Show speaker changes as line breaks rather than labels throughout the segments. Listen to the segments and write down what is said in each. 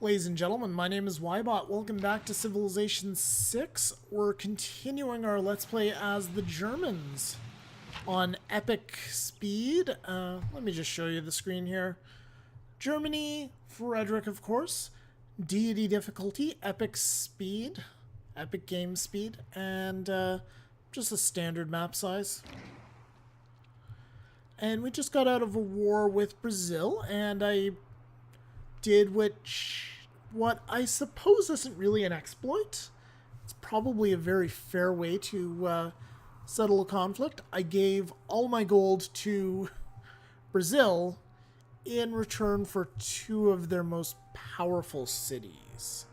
Ladies and gentlemen, my name is Ybot. Welcome back to Civilization 6. We're continuing our Let's Play as the Germans on epic speed. Let me just show you the screen here. Germany, Frederick, of course. Deity difficulty, epic speed, epic game speed, and just a standard map size. And we just got out of a war with Brazil, and I did what I suppose isn't really an exploit. It's probably a very fair way to settle a conflict. I gave all my gold to Brazil in return for two of their most powerful cities.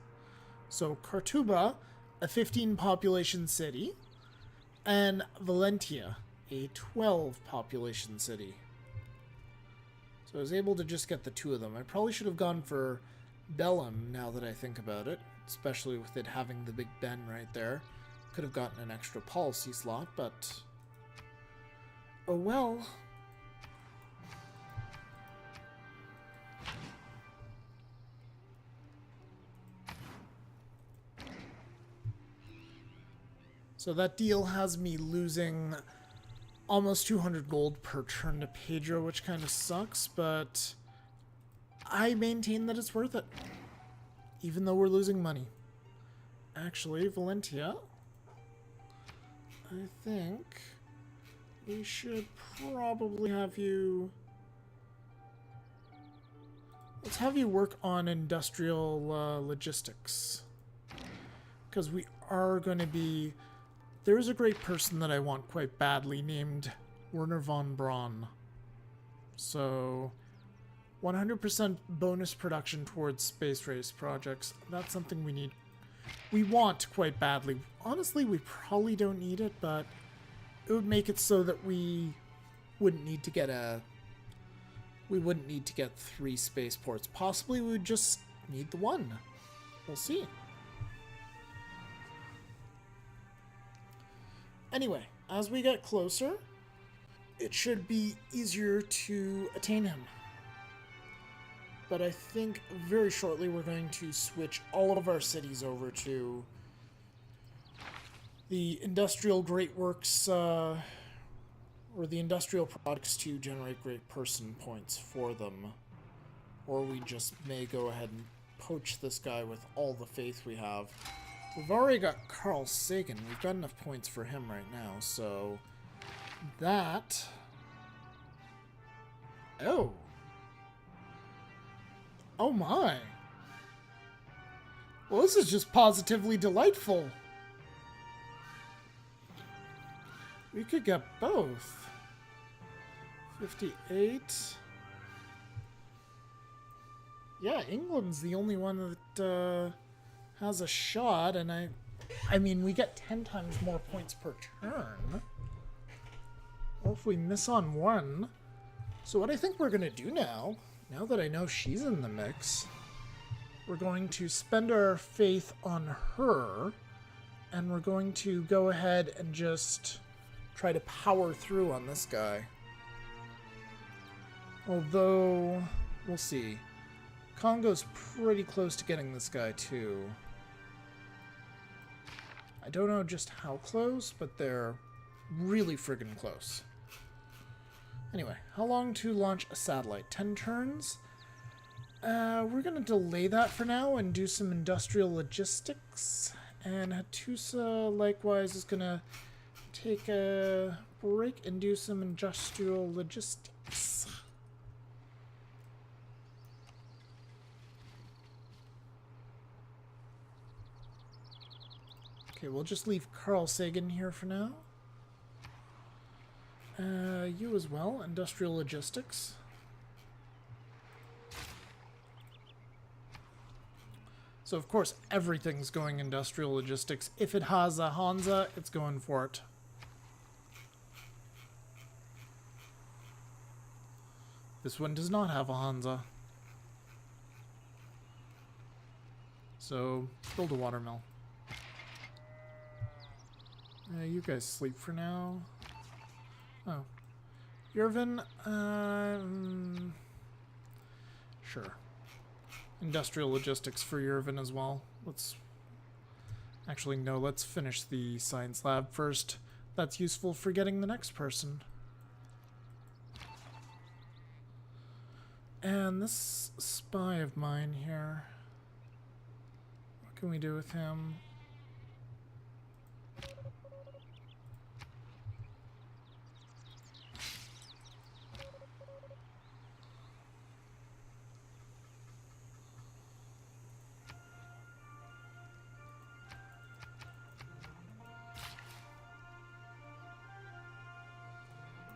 So Cortuba, a 15 population city, and Valentia, a 12 population city. So I was able to just get the two of them. I probably should have gone for Bellum now that I think about it, especially with it having the Big Ben right there. Could have gotten an extra policy slot, but oh well. So that deal has me losing almost 200 gold per turn to Pedro, which kind of sucks, but I maintain that it's worth it, even though we're losing money. Actually, Valentia, I think we should probably have you... Let's have you work on industrial logistics, because we are going to be... There's a great person that I want quite badly named Werner von Braun. So 100% bonus production towards space race projects. That's something we need. We want quite badly. Honestly, we probably don't need it, but it would make it so that we wouldn't need to get three spaceports. Possibly we would just need the one. We'll see. Anyway, as we get closer, it should be easier to attain him. But I think very shortly we're going to switch all of our cities over to the industrial great works, or the industrial products to generate great person points for them. Or we just may go ahead and poach this guy with all the faith we have. We've already got Carl Sagan. We've got enough points for him right now, so that... Oh. Oh my. Well, this is just positively delightful. We could get both. 58. Yeah, England's the only one that has a shot, and I mean, we get 10 times more points per turn. Or if we miss on one. So what I think we're going to do now that I know she's in the mix, we're going to spend our faith on her, and we're going to go ahead and just try to power through on this guy. Although, we'll see. Congo's pretty close to getting this guy too. I don't know just how close, but they're really friggin' close. Anyway, how long to launch a satellite? 10 turns? We're going to delay that for now and do some industrial logistics. And Hattusa, likewise, is going to take a break and do some industrial logistics. Okay, we'll just leave Carl Sagan here for now. You as well, industrial logistics. So of course everything's going industrial logistics. If it has a Hansa, it's going for it. This one does not have a Hansa. So, build a watermill. You guys sleep for now. Oh. Yervin, sure. industrial logistics for Yervin as well. Actually, no, let's finish the science lab first. That's useful for getting the next person. And this spy of mine here, what can we do with him?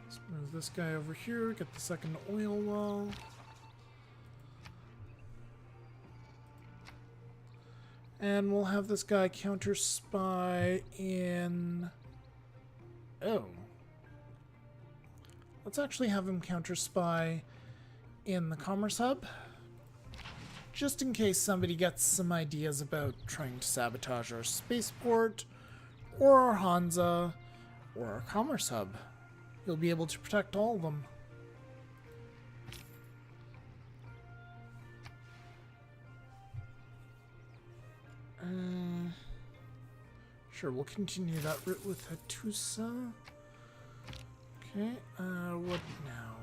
Let's move this guy over here, get the second oil well. And we'll have this guy counter spy in... Oh. Let's actually have him counter spy in the Commerce Hub. Just in case somebody gets some ideas about trying to sabotage our spaceport, or our Hansa, or our Commerce Hub. You'll be able to protect all of them. Sure, we'll continue that route with Hatusa. Okay, what now?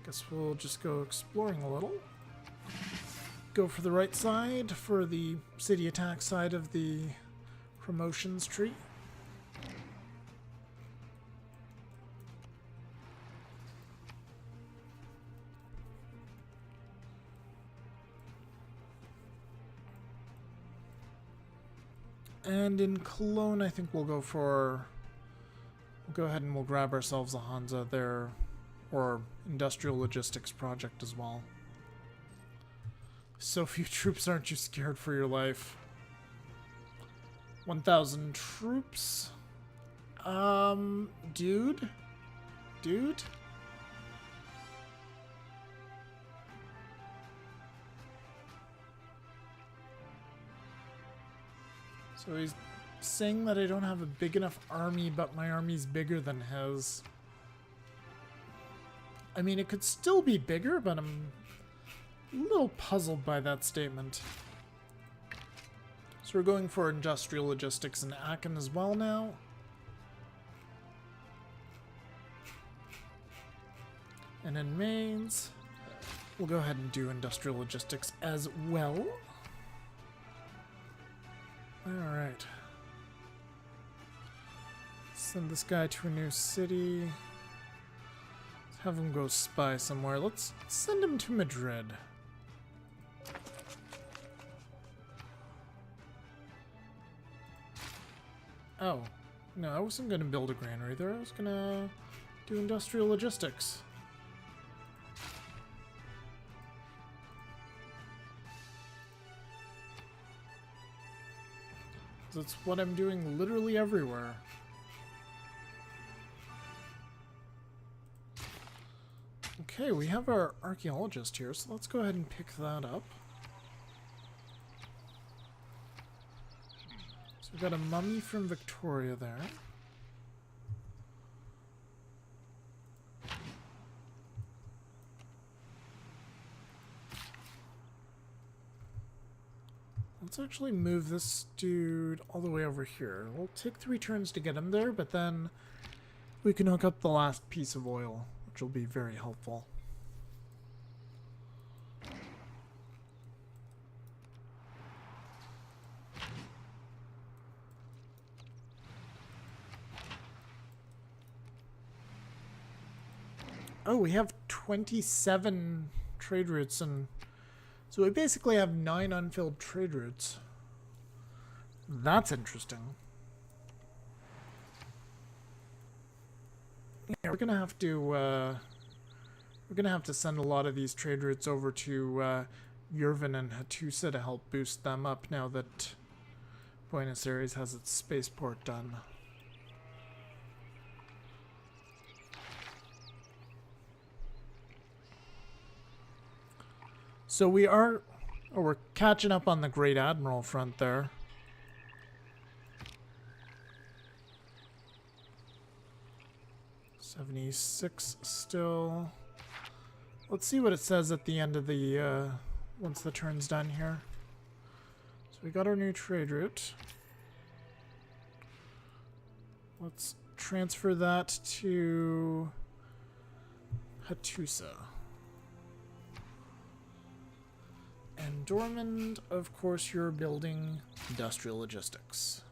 Guess we'll just go exploring a little. Go for the right side, for the city attack side of the promotions tree. And in Cologne, I think we'll go ahead and we'll grab ourselves a Hansa there, or industrial logistics project as well. So few troops, aren't you scared for your life? 1,000 troops? Dude? So he's saying that I don't have a big enough army, but my army's bigger than his. I mean, it could still be bigger, but I'm a little puzzled by that statement. So we're going for industrial logistics in Aachen as well now. And in Mainz, we'll go ahead and do industrial logistics as well. Alright. Send this guy to a new city. Let's have him go spy somewhere. Let's send him to Madrid. Oh. No, I wasn't going to build a granary there. I was going to do industrial logistics. That's what I'm doing literally everywhere. Okay, we have our archaeologist here, so let's go ahead and pick that up. So we've got a mummy from Victoria there. Let's actually move this dude all the way over here. We'll take 3 turns to get him there, but then we can hook up the last piece of oil, which will be very helpful. Oh, we have 27 trade routes, and so we basically have 9 unfilled trade routes. That's interesting. Yeah, we're gonna have to send a lot of these trade routes over to Yervin and Hatusa to help boost them up now that Buenos Aires has its spaceport done. So we're catching up on the Great Admiral front there. 76 still. Let's see what it says at the end of the, once the turn's done here. So we got our new trade route. Let's transfer that to Hattusa. And Dormond, of course, you're building industrial logistics.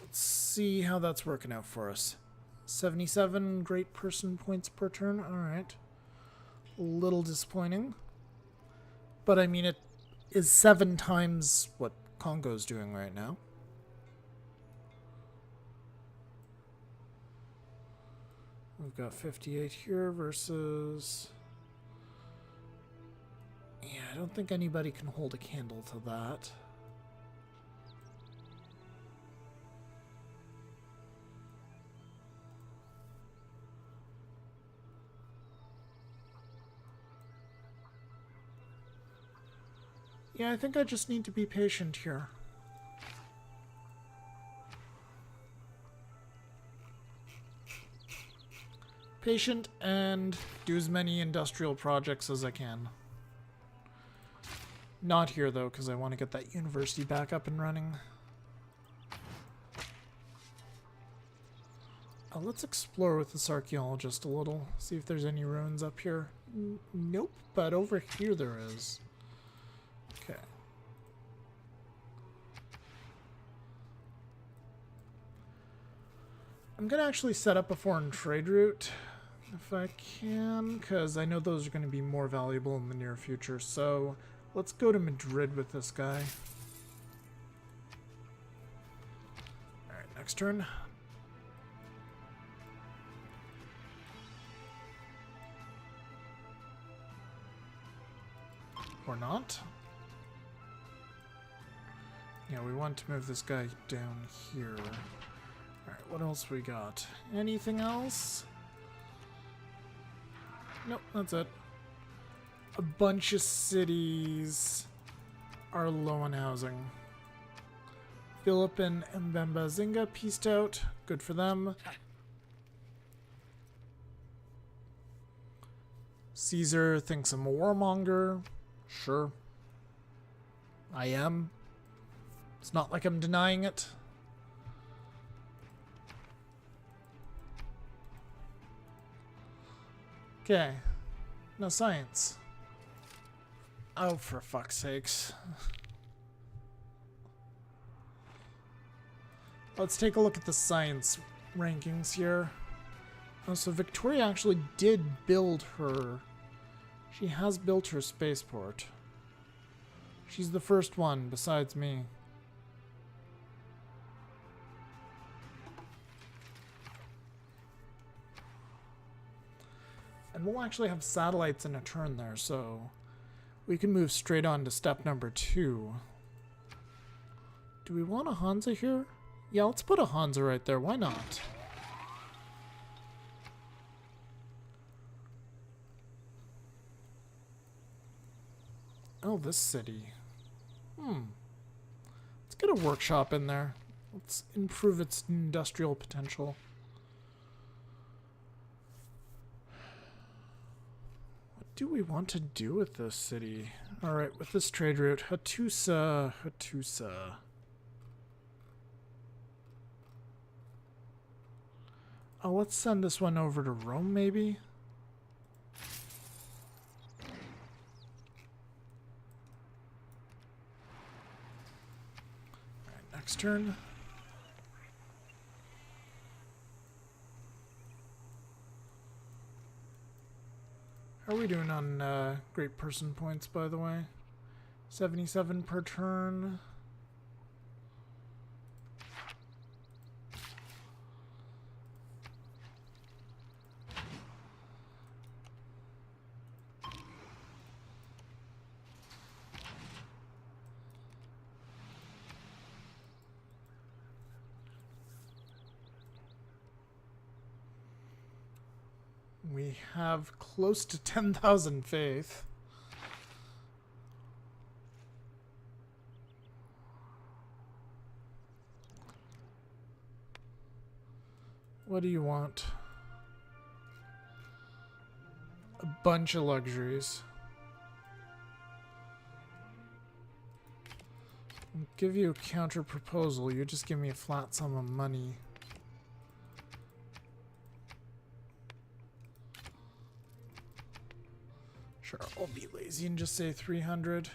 Let's see how that's working out for us. 77 great person points per turn. Alright. A little disappointing. But I mean, it is 7 times what Congo's doing right now. We've got 58 here versus... Yeah, I don't think anybody can hold a candle to that. Yeah, I think I just need to be patient here. Patient and do as many industrial projects as I can. Not here, though, because I want to get that university back up and running. Let's explore with this archaeologist a little. See if there's any ruins up here. Nope, but over here there is. Okay. I'm going to actually set up a foreign trade route if I can, because I know those are going to be more valuable in the near future. So let's go to Madrid with this guy. Alright, next turn. Or not. Yeah, we want to move this guy down here. Alright, what else we got? Anything else? Nope, that's it. A bunch of cities are low on housing. Philip and Mbemba Zinga pieced out. Good for them. Caesar thinks I'm a warmonger. Sure. I am. It's not like I'm denying it. Okay. No science. Oh, for fuck's sakes. Let's take a look at the science rankings here. Oh, so Victoria actually did build her... She has built her spaceport. She's the first one, besides me. And we'll actually have satellites in a turn there, so we can move straight on to step number 2. Do we want a Hansa here? Yeah, let's put a Hansa right there. Why not? Oh, this city. Let's get a workshop in there. Let's improve its industrial potential. What do we want to do with this city? Alright, with this trade route. Hattusa. Oh, let's send this one over to Rome, maybe? Next turn. How are we doing on great person points, by the way? 77 per turn. We have close to 10,000 faith. What do you want? a bunch of luxuries. I'll give you a counter proposal. You just give me a flat sum of money. Sure, I'll be lazy and just say 300.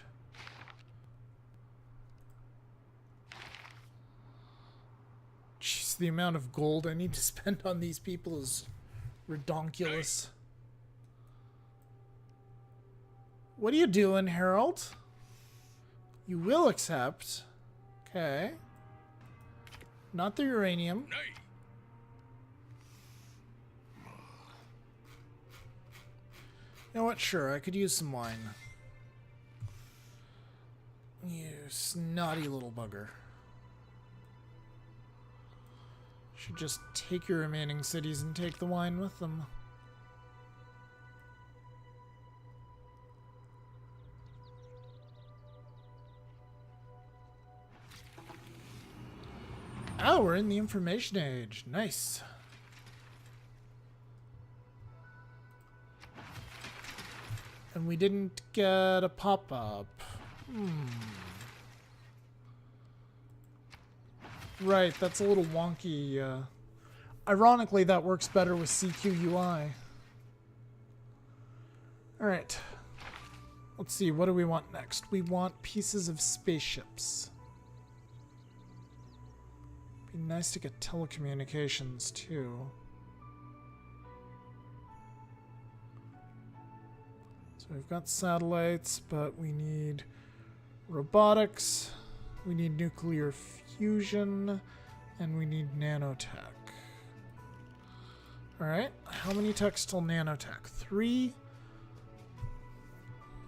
Jeez, the amount of gold I need to spend on these people is redonkulous. What are you doing, Harold? You will accept. Okay. Not the uranium. You know what? Sure, I could use some wine. You snotty little bugger. Should just take your remaining cities and take the wine with them. Oh, we're in the information age. Nice. And we didn't get a pop-up. Right, that's a little wonky. Ironically, that works better with CQUI. Alright. Let's see, what do we want next? We want pieces of spaceships. Be nice to get telecommunications, too. So we've got satellites, but we need robotics, we need nuclear fusion, and we need nanotech. Alright, how many techs till nanotech? 3?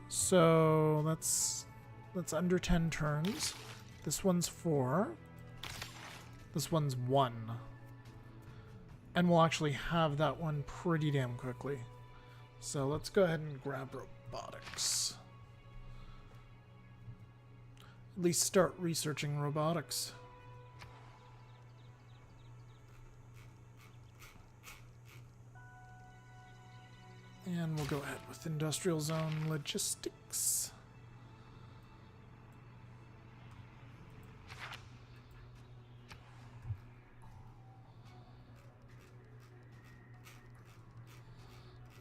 So that's under 10 turns. This one's 4. This one's 1. And we'll actually have that one pretty damn quickly. So let's go ahead and grab robotics. At least start researching robotics. And we'll go ahead with industrial zone logistics.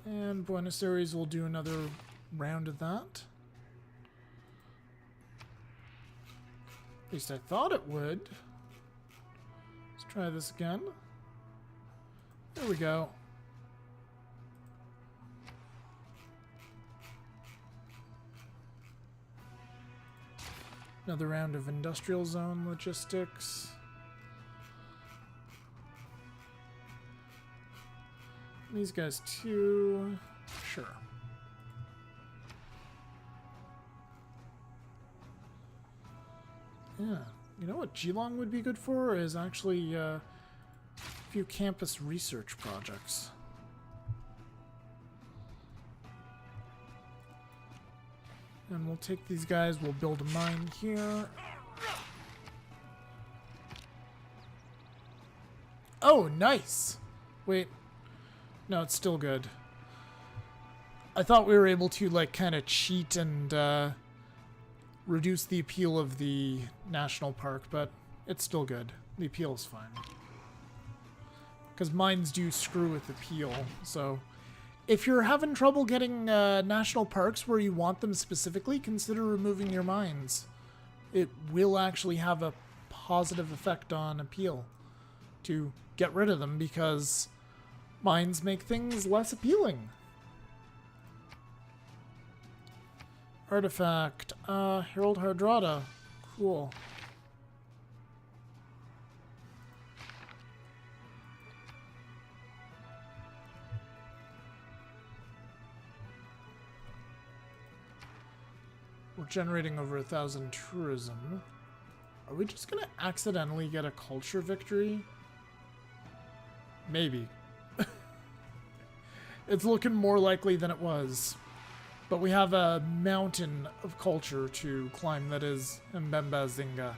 And Buenos Aires will do another round of that. At least I thought it would. Let's try this again. There we go. Another round of industrial zone logistics. These guys too. Sure. Yeah. You know what Geelong would be good for is actually a few campus research projects. And we'll take these guys, we'll build a mine here. Oh, nice! Wait. No, it's still good. I thought we were able to, like, kind of cheat and reduce the appeal of the national park, but it's still good. The appeal is fine. Because mines do screw with appeal, so if you're having trouble getting national parks where you want them specifically, consider removing your mines. It will actually have a positive effect on appeal to get rid of them, because mines make things less appealing. Artifact. Herald Hardrada. Cool. We're generating over 1,000 tourism. Are we just gonna accidentally get a culture victory? Maybe. It's looking more likely than it was. But we have a mountain of culture to climb that is Mbemba Zinga.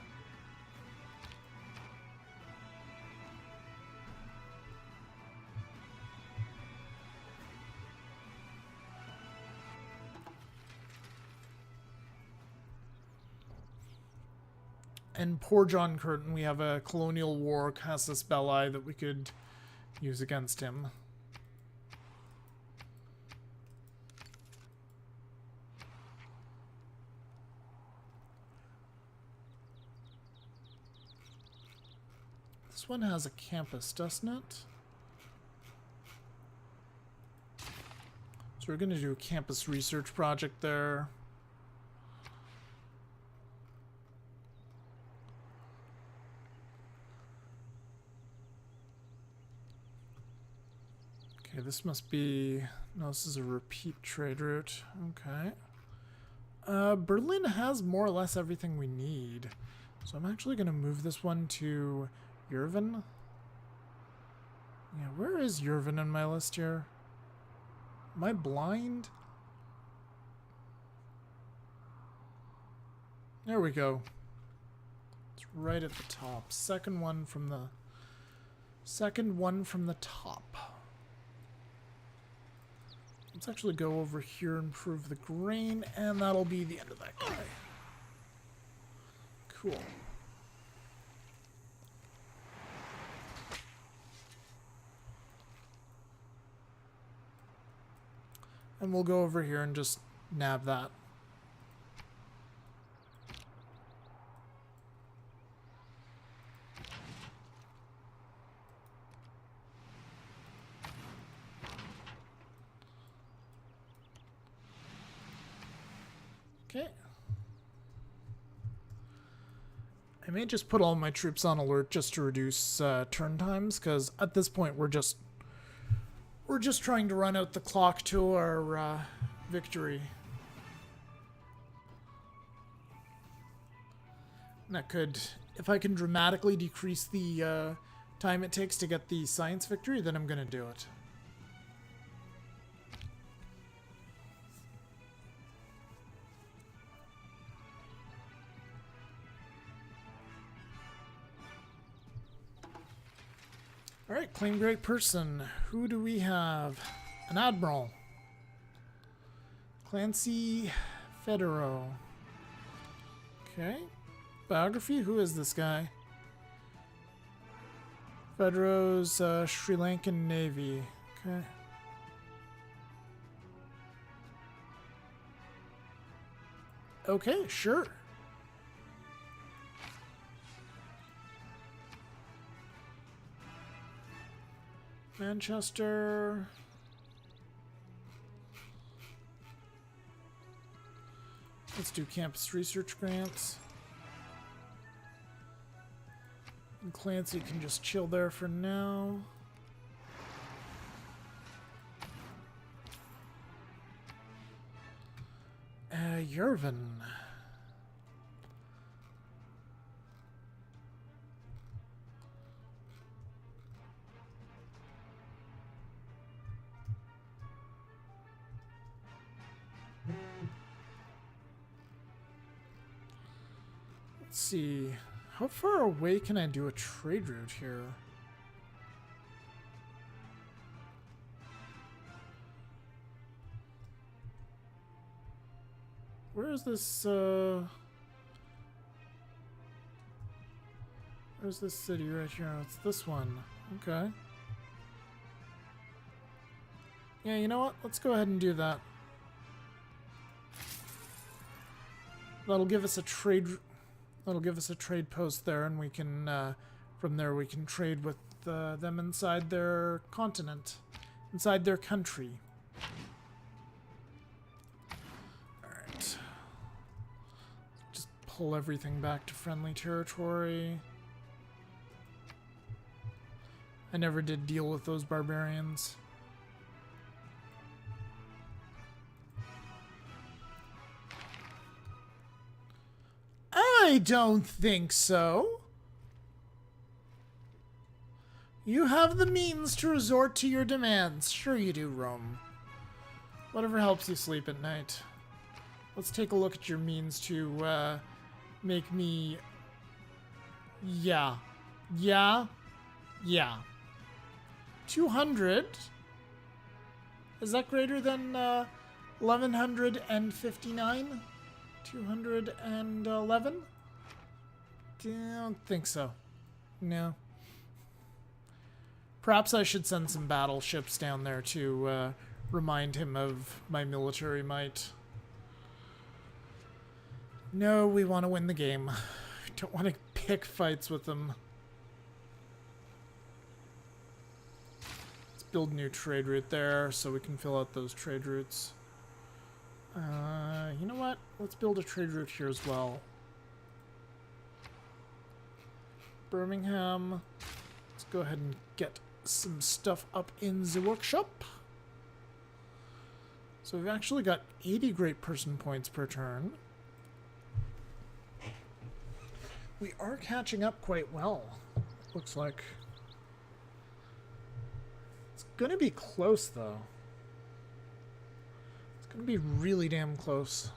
and poor John Curtin, we have a colonial war casus belli that we could use against him. This one has a campus, doesn't it? So we're going to do a campus research project there. Okay, this must be... No, this is a repeat trade route. Okay. Berlin has more or less everything we need. So I'm actually going to move this one to Yervin. Yeah, where is Yervin in my list here? Am I blind? There we go. It's right at the top. Second one from the top. Let's actually go over here and improve the grain, and that'll be the end of that guy. Cool. And we'll go over here and just nab that. Okay. I may just put all my troops on alert just to reduce turn times, because at this point we're just trying to run out the clock to our victory. And that could, if I can dramatically decrease the time it takes to get the science victory, then I'm going to do it. Alright, claim great person. Who do we have? An admiral. Clancy Federo. Okay. Biography? Who is this guy? Federo's Sri Lankan Navy. Okay. Okay, sure. Manchester. Let's do campus research grants. And Clancy can just chill there for now. Yervin. Let's see. How far away can I do a trade route here? Where is this, where's this city right here? It's this one. Okay. Yeah, you know what? Let's go ahead and do that. That'll give us a trade post there, and we can, from there we can trade with them inside their continent, inside their country. Alright. Just pull everything back to friendly territory. I never did deal with those barbarians. I don't think so. You have the means to resort to your demands. Sure you do, Rome. Whatever helps you sleep at night. Let's take a look at your means to make me... Yeah. 200? Is that greater than 1159? 211? Don't think so. No. Perhaps I should send some battleships down there to remind him of my military might. No, we want to win the game. We don't want to pick fights with them. Let's build a new trade route there so we can fill out those trade routes. You know what? Let's build a trade route here as well. Birmingham. Let's go ahead and get some stuff up in the workshop. So we've actually got 80 great person points per turn. We are catching up quite well, looks like. It's gonna be close though. It's gonna be really damn close.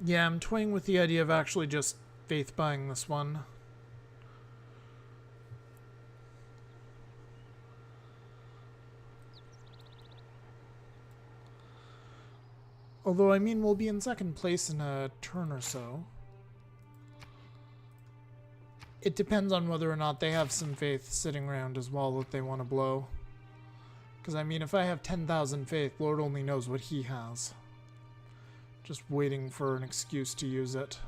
Yeah, I'm toying with the idea of actually just faith buying this one. Although, I mean, we'll be in second place in a turn or so. It depends on whether or not they have some faith sitting around as well that they want to blow. Because, I mean, if I have 10,000 faith, Lord only knows what he has. Just waiting for an excuse to use it.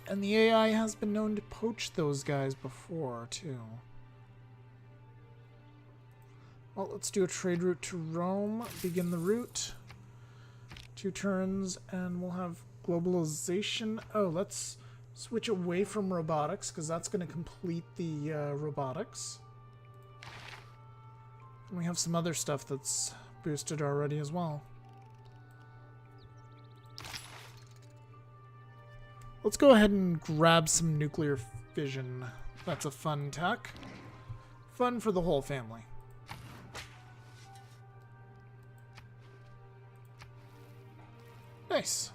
And the AI has been known to poach those guys before, too. Well, let's do a trade route to Rome. Begin the route. 2 turns, and we'll have globalization. Oh, let's switch away from robotics, because that's going to complete the robotics. And we have some other stuff that's boosted already as well. Let's go ahead and grab some nuclear fission. That's a fun tech. Fun for the whole family. Nice.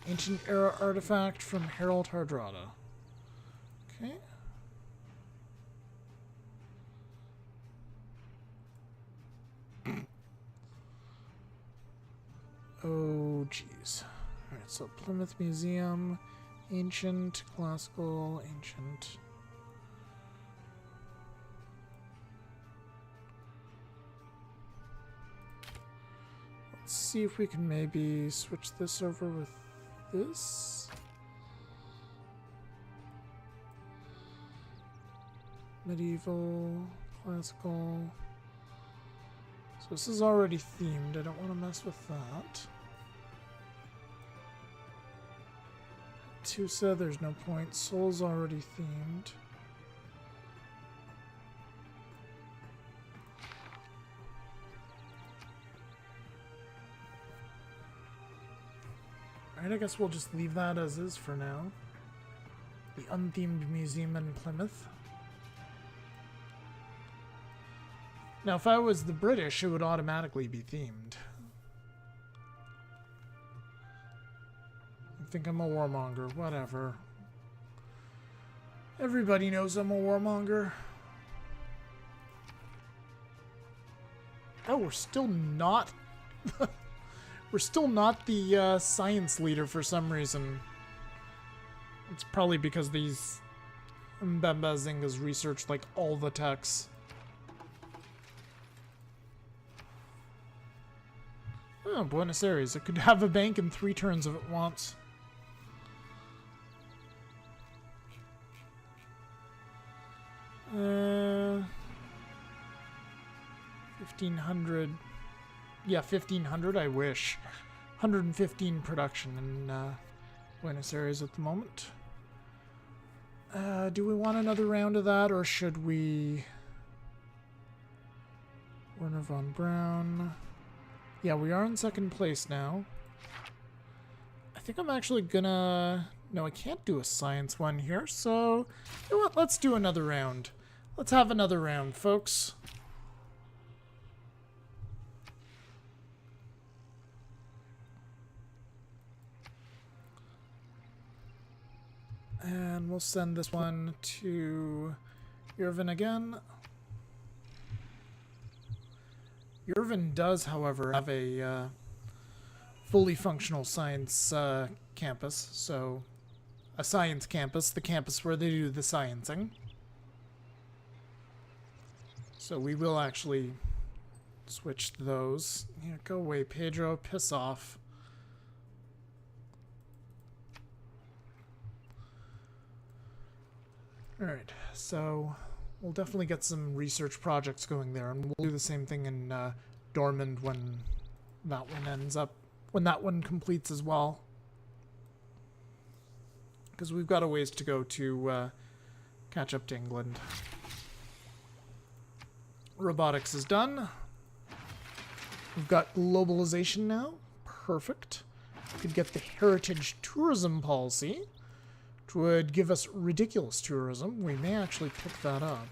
Ancient era artifact from Harold Hardrada. Okay. Oh, jeez. Alright, so Plymouth Museum, ancient, classical, ancient. Let's see if we can maybe switch this over with this. Medieval, classical. So this is already themed. I don't want to mess with that. Tusa, there's no point. Soul's already themed. Alright, I guess we'll just leave that as is for now. The unthemed museum in Plymouth. Now, if I was the British, it would automatically be themed. I think I'm a warmonger. Whatever. Everybody knows I'm a warmonger. Oh, we're still not... we're still not the science leader for some reason. It's probably because these Mbemba Zingas researched like all the techs. Oh, Buenos Aires. It could have a bank in 3 turns if it wants. Uh, 1,500. Yeah, 1,500, I wish. 115 production in Buenos Aires at the moment. Do we want another round of that, or should we... Werner von Braun... Yeah, we are in second place now. I think I'm actually gonna... No, I can't do a science one here, so... You know what? Let's do another round. Let's have another round, folks. And we'll send this one to Irvin again. Irvin does, however, have a fully functional science campus, so a science campus, the campus where they do the sciencing. So we will actually switch those. Yeah, go away, Pedro. Piss off. Alright, so we'll definitely get some research projects going there, and we'll do the same thing in Dormond when that one ends up, when that one completes as well. Because we've got a ways to go to catch up to England. Robotics is done. We've got globalization now. Perfect. We could get the heritage tourism policy, which would give us ridiculous tourism. We may actually pick that up.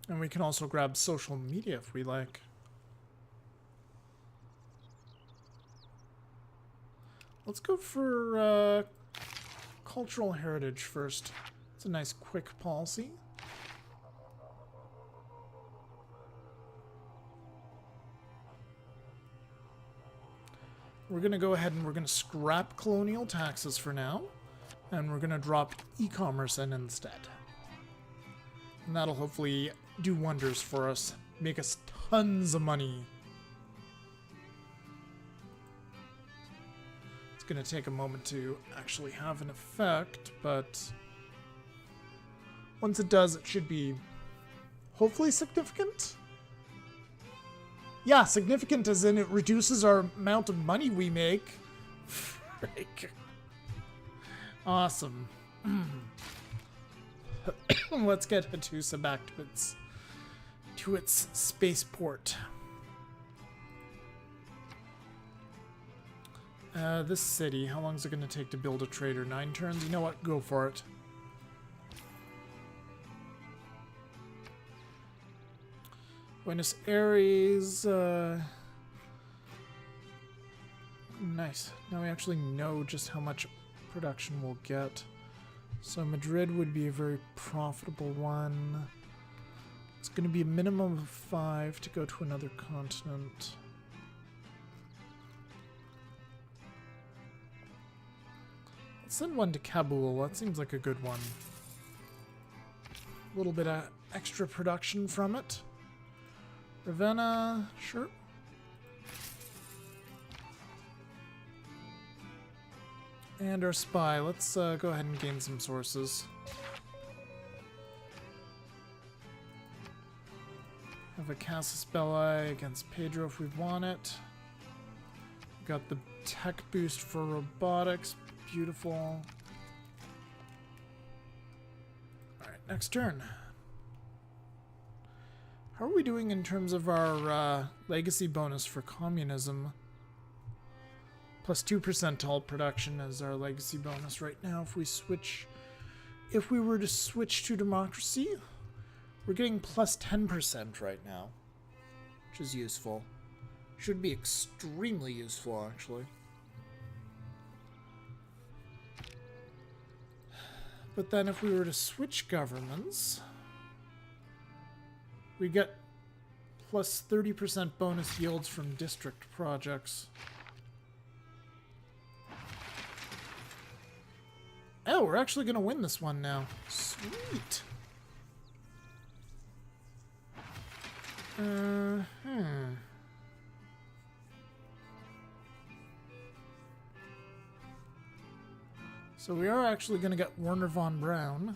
And we can also grab social media if we like. Let's go for cultural heritage first. It's a nice quick policy. We're going to go ahead and we're going to scrap colonial taxes for now. And we're going to drop e-commerce in instead. And that'll hopefully do wonders for us. Make us tons of money. It's going to take a moment to actually have an effect, but once it does, it should be hopefully significant. Yeah, significant as in it reduces our amount of money we make. Frick. Awesome. Let's get Hattusa back to its spaceport. This city, how long is it going to take to build a trader? 9 turns? You know what? Go for it. Buenos Aires, nice. Now we actually know just how much production we'll get. So Madrid would be a very profitable one. It's going to be a minimum of 5 to go to another continent. Let's send one to Kabul. That seems like a good one. A little bit of extra production from it. Ravenna, sure. And our spy. Let's go ahead and gain some sources. Have a Casus Belli against Pedro if we want it. Got the tech boost for robotics. Beautiful. Alright, next turn. How are we doing in terms of our legacy bonus for communism? Plus 2% to all production is our legacy bonus right now. If we were to switch to democracy, we're getting plus 10% right now, which is useful. Should be extremely useful, actually. But then if we were to switch governments, we get plus 30% bonus yields from district projects. Oh, we're actually going to win this one now. Sweet. So we are actually going to get Werner von Braun.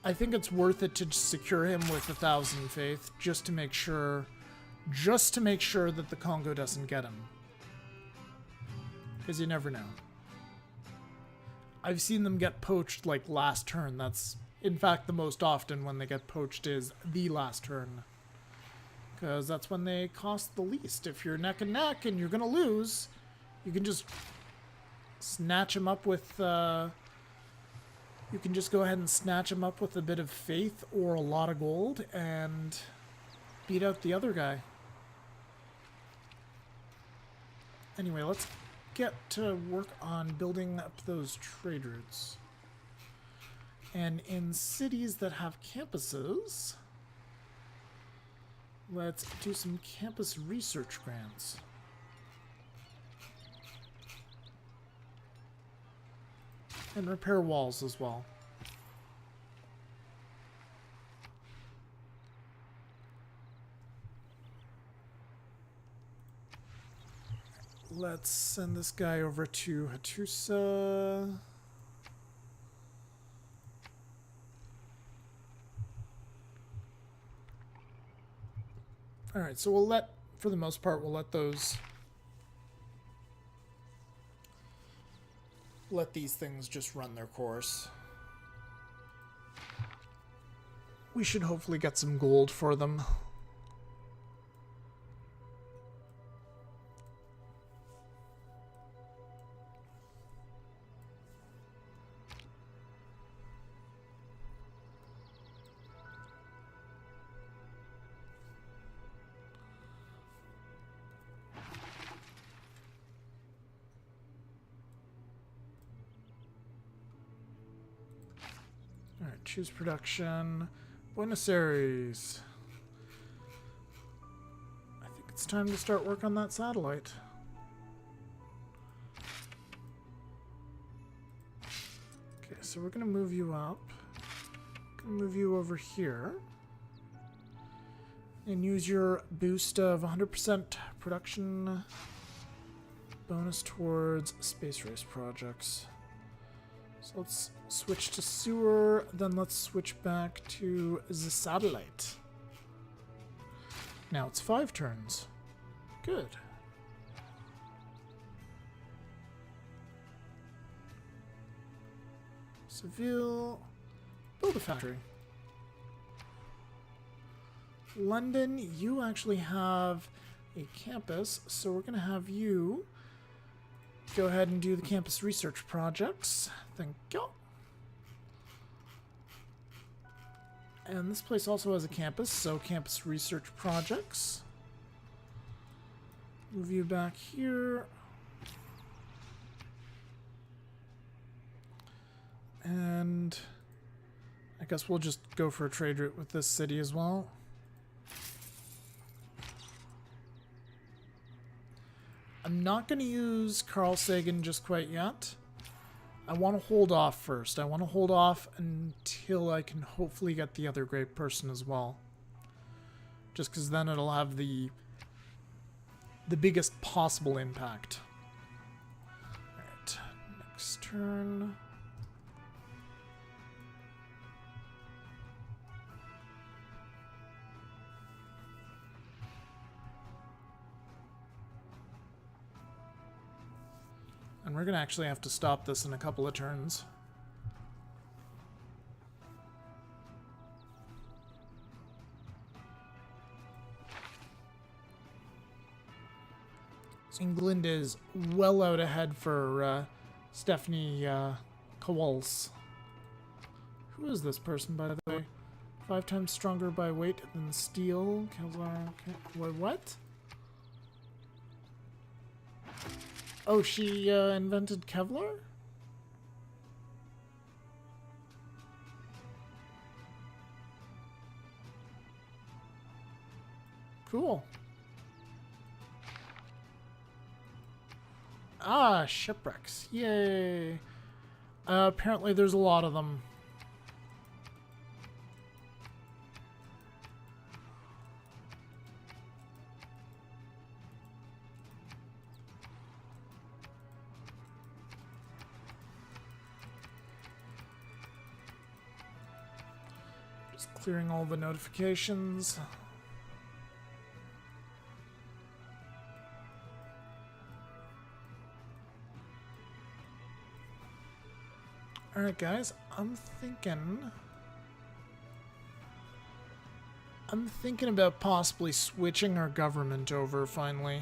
I think it's worth it to secure him with 1,000 faith just to make sure that the Congo doesn't get him. Because you never know. I've seen them get poached like last turn. That's, in fact, the most often when they get poached is the last turn. Because that's when they cost the least. If you're neck and neck and you're going to lose, you can just snatch him up with... you can just go ahead and snatch him up with a bit of faith or a lot of gold and beat out the other guy. Anyway, let's get to work on building up those trade routes. And in cities that have campuses, let's do some campus research grants. And repair walls as well. Let's send this guy over to Hattusa. Alright, so we'll let, for the most part, we'll let these things just run their course. We should hopefully get some gold for them. Alright, choose production. Buenos Aires. I think it's time to start work on that satellite. Okay, so we're going to move you up. Going to move you over here. And use your boost of 100% production bonus towards space race projects. So let's switch to sewer, then let's switch back to the satellite. Now it's 5 turns. Good. Seville, build a factory. London, you actually have a campus, so we're going to have you go ahead and do the campus research projects. Thank you. And this place also has a campus, so campus research projects. Move you back here. And I guess we'll just go for a trade route with this city as well. I'm not going to use Carl Sagan just quite yet. I want to hold off first. I want to hold off until I can hopefully get the other great person as well. Just because then it'll have the biggest possible impact. Alright, next turn. And we're going to actually have to stop this in a couple of turns. England is well out ahead for Stephanie Kowals. Who is this person, by the way? 5 times stronger by weight than steel. What? Oh, she invented Kevlar? Cool. Ah, shipwrecks. Yay. Apparently there's a lot of them. Just clearing all the notifications. Alright guys, I'm thinking about possibly switching our government over finally.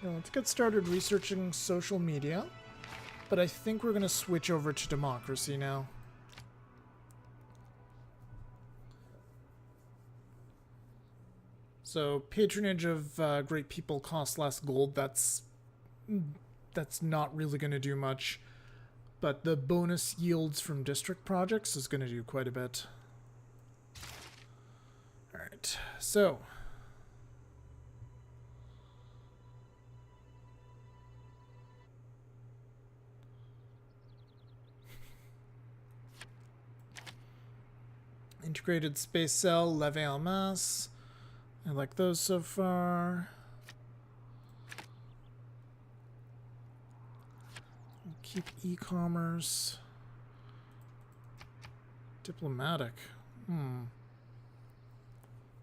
Now, let's get started researching social media, but I think we're going to switch over to democracy now. So patronage of great people costs less gold. That's not really going to do much. But the bonus yields from district projects is going to do quite a bit. Alright, so integrated space cell, leve en masse. I like those so far. Keep e-commerce. Diplomatic.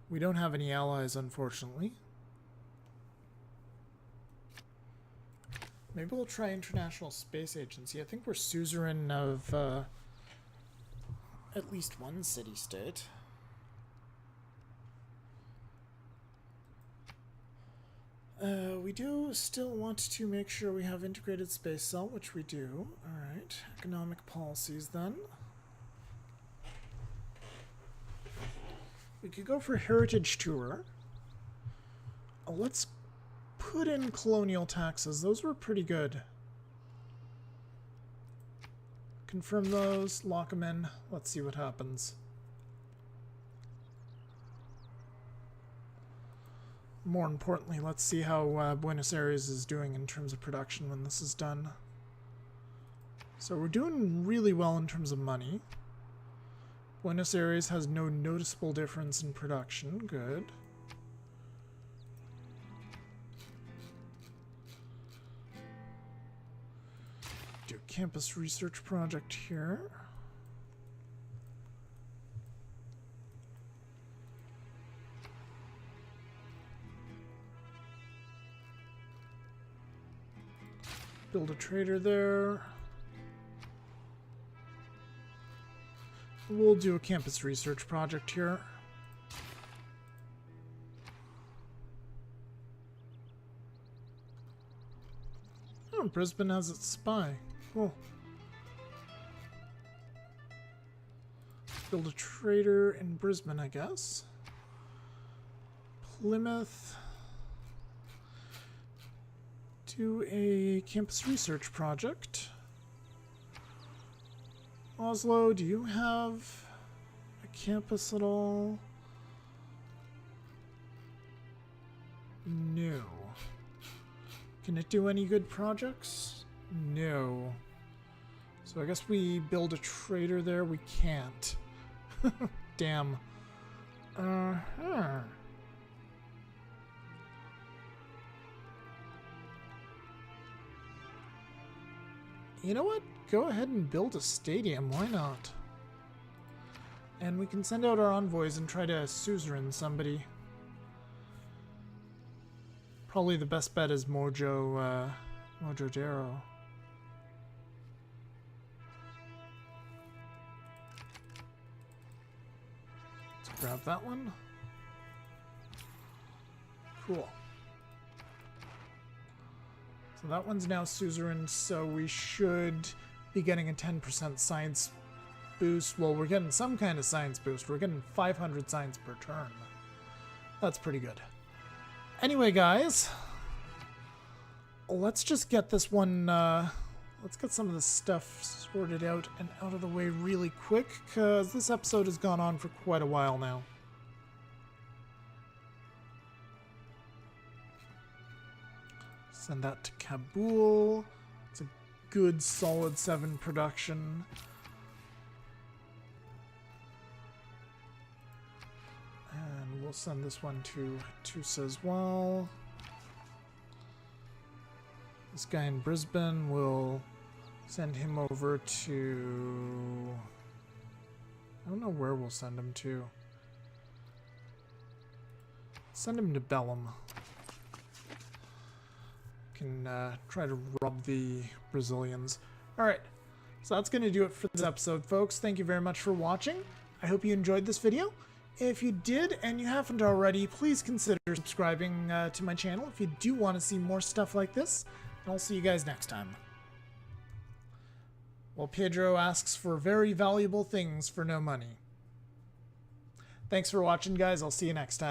We don't have any allies, unfortunately. Maybe we'll try International Space Agency. I think we're suzerain of at least one city-state. We do still want to make sure we have integrated space cell, which we do. Alright, economic policies then. We could go for heritage tour. Let's put in colonial taxes. Those were pretty good. Confirm those, lock them in. Let's see what happens. More importantly, let's see how Buenos Aires is doing in terms of production when this is done. So we're doing really well in terms of money. Buenos Aires has no noticeable difference in production. Good. Do a campus research project here. Build a trader there. We'll do a campus research project here. Oh, Brisbane has its spy. Cool. Build a trader in Brisbane, I guess. Plymouth. Do a campus research project. Oslo, do you have a campus at all? No. Can it do any good projects? No. So I guess we build a trader there. We can't. Damn. You know what? Go ahead and build a stadium. Why not? And we can send out our envoys and try to suzerain somebody. Probably the best bet is Mojodero. Let's grab that one. Cool. So that one's now suzerain, so we should be getting a 10% science boost. Well, we're getting some kind of science boost. We're getting 500 science per turn. That's pretty good. Anyway, guys, let's just get this one, let's get some of this stuff sorted out and out of the way really quick, because this episode has gone on for quite a while now. Send that to Kabul. It's a good solid 7 production. And we'll send this one to Tusa as well. This guy in Brisbane, will send him over to... I don't know where we'll send him to. Send him to Bellum. Can try to rob the Brazilians. Alright, so that's going to do it for this episode, folks. Thank you very much for watching. I hope you enjoyed this video. If you did and you haven't already, please consider subscribing to my channel if you do want to see more stuff like this. And I'll see you guys next time. Well, Pedro asks for very valuable things for no money. Thanks for watching, guys. I'll see you next time.